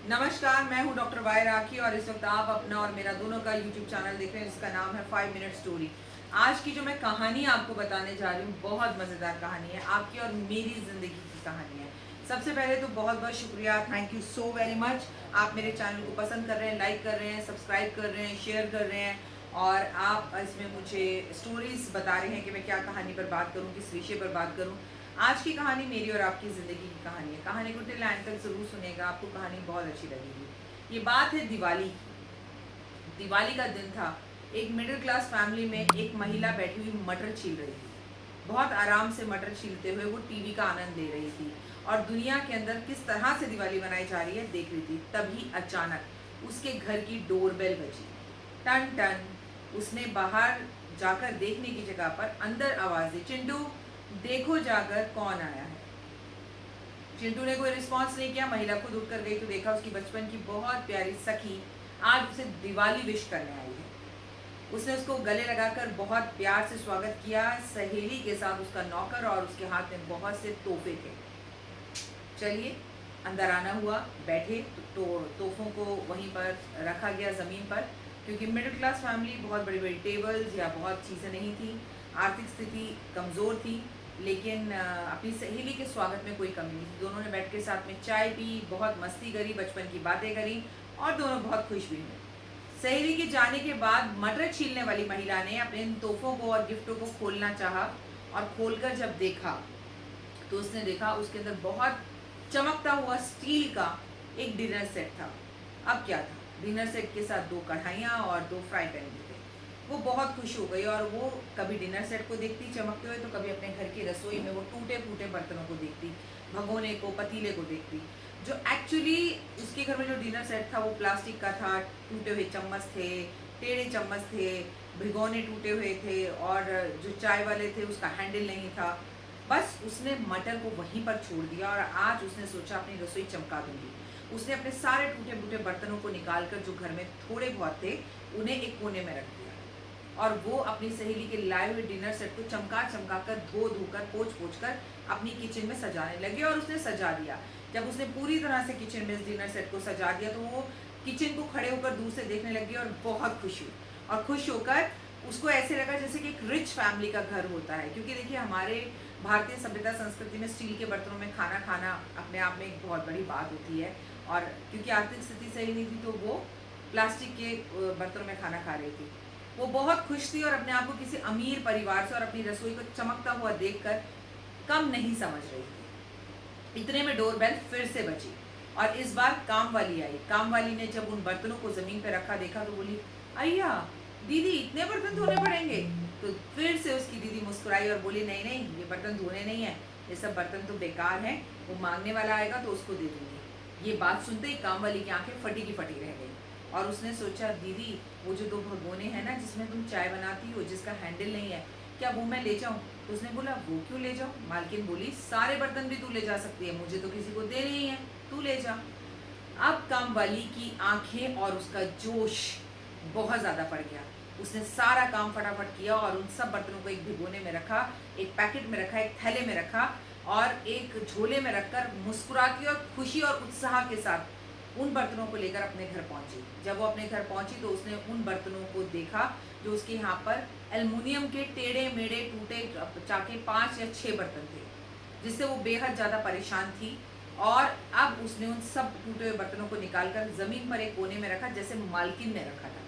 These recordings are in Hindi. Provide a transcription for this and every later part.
नमस्कार, मैं हूं डॉक्टर वाई राखी और इस वक्त आप अपना और मेरा दोनों का यूट्यूब चैनल देख रहे हैं जिसका नाम है 5 मिनट स्टोरी। आज की जो मैं कहानी आपको बताने जा रही हूँ बहुत मज़ेदार कहानी है, आपकी और मेरी ज़िंदगी की कहानी है। सबसे पहले तो बहुत बहुत शुक्रिया, thank you so very much. आप मेरे चैनल को पसंद कर रहे हैं, लाइक कर रहे हैं, सब्सक्राइब कर रहे हैं, शेयर कर रहे हैं और आप इसमें मुझे स्टोरीज बता रहे हैं कि मैं क्या कहानी पर बात करूँ, किस विषय पर बात करूँ। आज की कहानी मेरी और आपकी ज़िंदगी की कहानी है। कहानी को टिल एंड तक ज़रूर सुनेगा, आपको कहानी बहुत अच्छी लगेगी। ये बात है दिवाली की। दिवाली का दिन था। एक मिडिल क्लास फैमिली में एक महिला बैठी हुई मटर छील रही थी। बहुत आराम से मटर छीलते हुए वो टीवी का आनंद ले रही थी और दुनिया के अंदर किस तरह से दिवाली मनाई जा रही है देख रही थी। तभी अचानक उसके घर की डोरबेल बजी। टन टन। उसने बाहर जाकर देखने की जगह पर अंदर आवाज दी, चिंटू देखो जाकर कौन आया है। चिंटू ने कोई रिस्पॉन्स नहीं किया। महिला खुद उठकर गई तो देखा उसकी बचपन की बहुत प्यारी सखी आज उसे दिवाली विश करने आई है। उसने उसको गले लगाकर बहुत प्यार से स्वागत किया। सहेली के साथ उसका नौकर और उसके हाथ में बहुत से तोहफे थे। चलिए अंदर आना हुआ, बैठे तो तोहफों को वहीं पर रखा गया ज़मीन पर, क्योंकि मिडिल क्लास फैमिली बहुत बड़ी बड़ी टेबल्स या बहुत चीज़ें नहीं थी, आर्थिक स्थिति कमज़ोर थी, लेकिन अपनी सहेली के स्वागत में कोई कमी नहीं थी। दोनों ने बैठ के साथ में चाय पी, बहुत मस्ती करी, बचपन की बातें करी और दोनों बहुत खुश भी हुए। सहेली के जाने के बाद मटर छीलने वाली महिला ने अपने इन तोहफों को और गिफ्टों को खोलना चाहा और खोलकर जब देखा तो उसने देखा उसके अंदर बहुत चमकता हुआ स्टील का एक डिनर सेट था। अब क्या था, डिनर सेट के साथ 2 कढ़ाइयाँ और 2 फ्राई पैन भी थे। वो बहुत खुश हो गई और वो कभी डिनर सेट को देखती चमकते हुए तो कभी अपने घर की रसोई में वो टूटे फूटे बर्तनों को देखती, भगोने को, पतीले को देखती। जो एक्चुअली उसके घर में जो डिनर सेट था वो प्लास्टिक का था। टूटे हुए चम्मच थे, टेढ़े चम्मच थे, भिगोने टूटे हुए थे और जो चाय वाले थे उसका हैंडल नहीं था। बस उसने मटर को वहीं पर छोड़ दिया और आज उसने सोचा अपनी रसोई चमका दूंगी। उसने अपने सारे टूटे फूटे बर्तनों को निकालकर जो घर में थोड़े बहुत थे उन्हें एक कोने में रख दिया और वो अपनी सहेली के लाए हुए डिनर सेट को चमका चमका कर, धो धोकर, पोंछ पोंछ कर अपनी किचन में सजाने लगे और उसने सजा दिया। जब उसने पूरी तरह से किचन में इस डिनर सेट को सजा दिया तो वो किचन को खड़े होकर दूर से देखने लगी और बहुत खुश हुई और खुश होकर उसको ऐसे लगा जैसे कि एक रिच फैमिली का घर होता है, क्योंकि देखिए हमारे भारतीय सभ्यता संस्कृति में स्टील के बर्तनों में खाना खाना अपने आप में एक बहुत बड़ी बात होती है और क्योंकि आर्थिक स्थिति सही नहीं थी तो वो प्लास्टिक के बर्तनों में खाना खा रही थी। वो बहुत खुश थी और अपने आप को किसी अमीर परिवार से और अपनी रसोई को चमकता हुआ देखकर कम नहीं समझ रही थी। इतने में डोरबेल फिर से बजी और इस बार काम वाली आई। काम वाली ने जब उन बर्तनों को जमीन पर रखा देखा तो बोली, अय्या दीदी इतने बर्तन धोने पड़ेंगे। तो फिर से उसकी दीदी मुस्कुराई और बोली, नहीं नहीं ये बर्तन धोने नहीं है, ये सब बर्तन तो बेकार हैं, वो मांगने वाला आएगा तो उसको दे दूंगी। ये बात सुनते ही काम वाली की आंखें फटी की फटी रह गई और उसने सोचा, दीदी वो जो 2 भगोने हैं ना जिसमें तुम चाय बनाती हो, जिसका हैंडल नहीं है, क्या वो मैं ले जाऊं? तो उसने बोला, वो क्यों ले जाऊं? मालकिन बोली, सारे बर्तन भी तू ले जा सकती है, मुझे तो किसी को दे नहीं है, तू ले जा। अब काम वाली की आंखें और उसका जोश बहुत ज़्यादा बढ़ गया। उसने सारा काम फटाफट किया और उन सब बर्तनों को एक भिगोने में रखा, एक पैकेट में रखा, एक थैले में रखा और एक झोले में रखकर मुस्कुराती और खुशी और उत्साह के साथ उन बर्तनों को लेकर अपने घर पहुंची। जब वो अपने घर पहुंची तो उसने उन बर्तनों को देखा जो उसके यहाँ पर एल्युमिनियम के टेढ़े मेढ़े टूटे चाके 5 या 6 बर्तन थे, जिससे वो बेहद ज़्यादा परेशान थी। और अब उसने उन सब टूटे हुए बर्तनों को निकालकर ज़मीन पर एक कोने में रखा जैसे मालकिन ने रखा था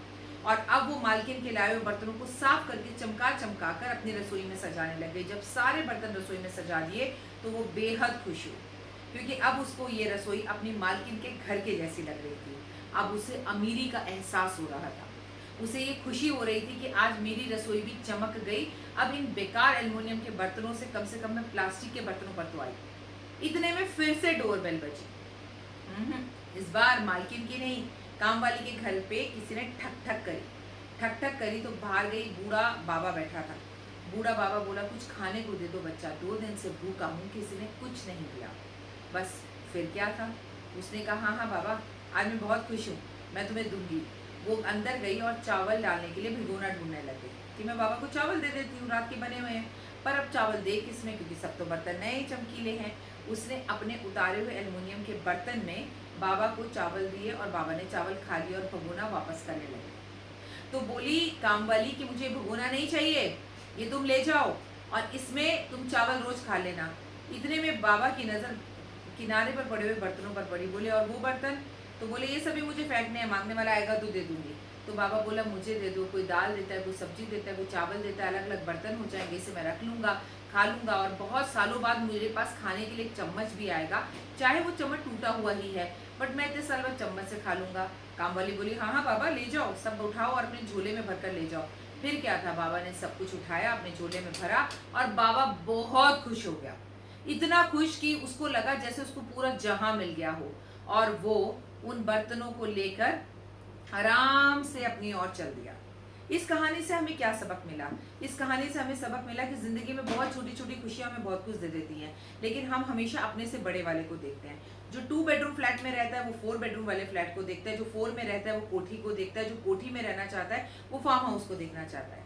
और अब वो मालकिन के लाए हुए बर्तनों को साफ करके चमका चमका कर अपनी रसोई में सजाने लग गई। जब सारे बर्तन रसोई में सजा दिए तो वो बेहद खुश हुई, क्योंकि अब उसको ये रसोई अपनी मालकिन के घर के जैसी लग रही थी। अब उसे अमीरी का एहसास हो रहा था। उसे ये खुशी हो रही थी कि आज मेरी रसोई भी चमक गई। अब इन बेकार एल्युमिनियम के बर्तनों से कम मैं प्लास्टिक के बर्तनों पर तो आई। इतने में फिर से डोरबेल बजी। इस बार मालकिन की नहीं, काम वाली के घर पे किसी ने ठक ठक करी। ठक ठक करी तो बाहर गई, बूढ़ा बाबा बैठा था। बूढ़ा बाबा बोला, कुछ खाने को दे दो बच्चा, 2 दिन से भूखा हूँ, किसी ने कुछ नहीं दिया। बस फिर क्या था, उसने कहा, हाँ हाँ बाबा आज मैं बहुत खुश हूँ, मैं तुम्हें दूंगी। वो अंदर गई और चावल डालने के लिए भिगोना ढूंढने लगी कि मैं बाबा को चावल दे देती हूँ, रात के बने हुए हैं। पर अब चावल दे किसमें, क्योंकि सब तो बर्तन नए चमकीले हैं। उसने अपने उतारे हुए एल्युमिनियम के बर्तन में बाबा को चावल दिए और बाबा ने चावल खा लिए और भगोना वापस करने लगे। तो बोली काम वाली कि मुझे भगोना नहीं चाहिए, ये तुम ले जाओ और इसमें तुम चावल रोज खा लेना। इतने में बाबा की नजर किनारे पर पड़े हुए बर्तनों पर पड़ी। बोले और वो बर्तन? तो बोले ये सभी मुझे फेंकने हैं, मांगने वाला आएगा तो दे दूंगी। तो बाबा बोला मुझे दे दो, कोई दाल देता है, कोई सब्जी देता है, कोई चावल देता है, अलग अलग बर्तन हो जाएंगे, इसे मैं रख लूंगा, खा लूंगा और बहुत सालों बाद मेरे पास खाने के लिए एक चम्मच भी आएगा, चाहे वो चम्मच टूटा हुआ ही है, बट मैं इतने साल बाद चम्मच से खा लूंगा। काम वाली बोली हाँ हाँ बाबा ले जाओ, सब उठाओ और अपने झोले में भरकर ले जाओ। फिर क्या था, बाबा ने सब कुछ उठाया, अपने झोले में भरा और बाबा बहुत खुश हो गया। इतना खुश कि उसको लगा जैसे उसको पूरा जहां मिल गया हो और वो उन बर्तनों को लेकर आराम से अपनी ओर चल दिया। इस कहानी से हमें क्या सबक मिला? इस कहानी से हमें सबक मिला कि जिंदगी में बहुत छोटी छोटी खुशियां हमें बहुत कुछ दे देती हैं, लेकिन हम हमेशा अपने से बड़े वाले को देखते हैं। जो 2 बेडरूम फ्लैट में रहता है वो 4 बेडरूम वाले फ्लैट को देखता है, जो 4 में रहता है वो कोठी को देखता है, जो कोठी में रहना चाहता है वो फार्म हाउस को देखना चाहता है।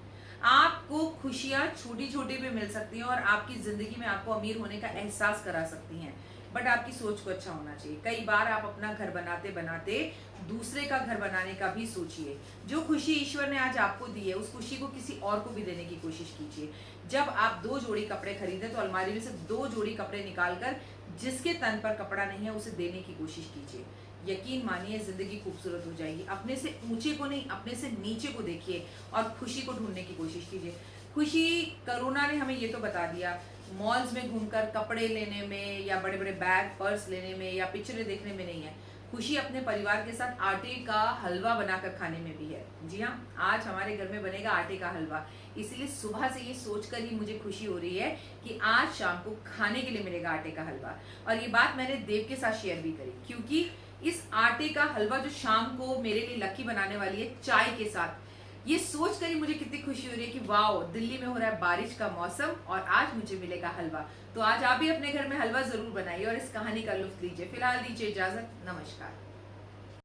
आपको खुशियां छोटी छोटी भी मिल सकती हैं और आपकी जिंदगी में आपको अमीर होने का एहसास करा सकती हैं, बट आपकी सोच को अच्छा होना चाहिए। कई बार आप अपना घर बनाते बनाते दूसरे का घर बनाने का भी सोचिए। जो खुशी ईश्वर ने आज आपको दी है उस खुशी को किसी और को भी देने की कोशिश कीजिए। जब आप 2 जोड़ी कपड़े खरीदे तो अलमारी में से 2 जोड़ी कपड़े निकालकर जिसके तन पर कपड़ा नहीं है उसे देने की कोशिश कीजिए। यकीन मानिए जिंदगी खूबसूरत हो जाएगी। अपने से ऊंचे को नहीं, अपने से नीचे को देखिए और खुशी को ढूंढने की कोशिश कीजिए। खुशी कोरोना ने हमें ये तो बता दिया, मॉल्स में घूमकर कपड़े लेने में या बड़े बड़े बैग पर्स लेने में या पिक्चरें देखने में नहीं है। खुशी अपने परिवार के साथ आटे का हलवा बनाकर खाने में भी है। जी हाँ, आज हमारे घर में बनेगा आटे का हलवा, इसलिए सुबह से ये सोचकर ही मुझे खुशी हो रही है कि आज शाम को खाने के लिए मिलेगा आटे का हलवा। और ये बात मैंने देव के साथ शेयर भी करी, क्योंकि इस आटे का हलवा जो शाम को मेरे लिए लकी बनाने वाली है चाय के साथ, ये सोच कर ही मुझे कितनी खुशी हो रही है कि वाओ, दिल्ली में हो रहा है बारिश का मौसम और आज मुझे मिलेगा हलवा। तो आज आप भी अपने घर में हलवा जरूर बनाइए और इस कहानी का लुत्फ लीजिए। फिलहाल दीजिए इजाजत, नमस्कार।